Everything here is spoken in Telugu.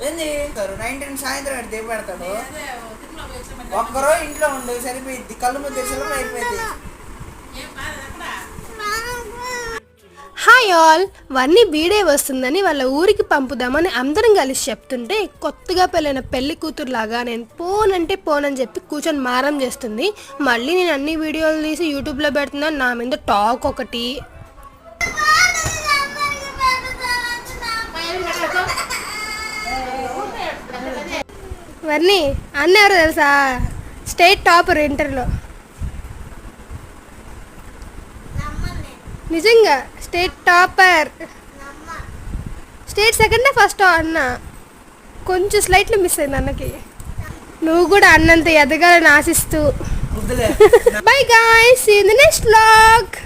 ఏంది 19 సాయంత్రం అడితే పెడతాడు. ఒక్కరోజు ఇంట్లో ఉండు సరిపోయింది. కళ్ళు ముద్ద తెరిచేలా అయిపోయింది. హాయ్ ఆల్, వన్నీ బీడే వస్తుందని వాళ్ళ ఊరికి పంపుదామని అందరం కలిసి చెప్తుంటే కొత్తగా పెళ్ళైన పెళ్లి కూతురులాగా నేను పోనంటే పోనని చెప్పి కూర్చొని మారం చేస్తుంది. మళ్ళీ నేను అన్ని వీడియోలు తీసి యూట్యూబ్లో పెడుతున్నాను. నా మీద టాక్ ఒకటి. వన్నీ అన్న ఎవరు తెలుసా? స్టేట్ టాపర్ ఇంటర్లో. నిజంగా state topper. State second first అన్న కొంచెం స్లైట్లో మిస్ అయింది అన్నకి. నువ్వు కూడా అన్నంత ఎదగాలని ఆశిస్తూ bye guys, see you in the next vlog.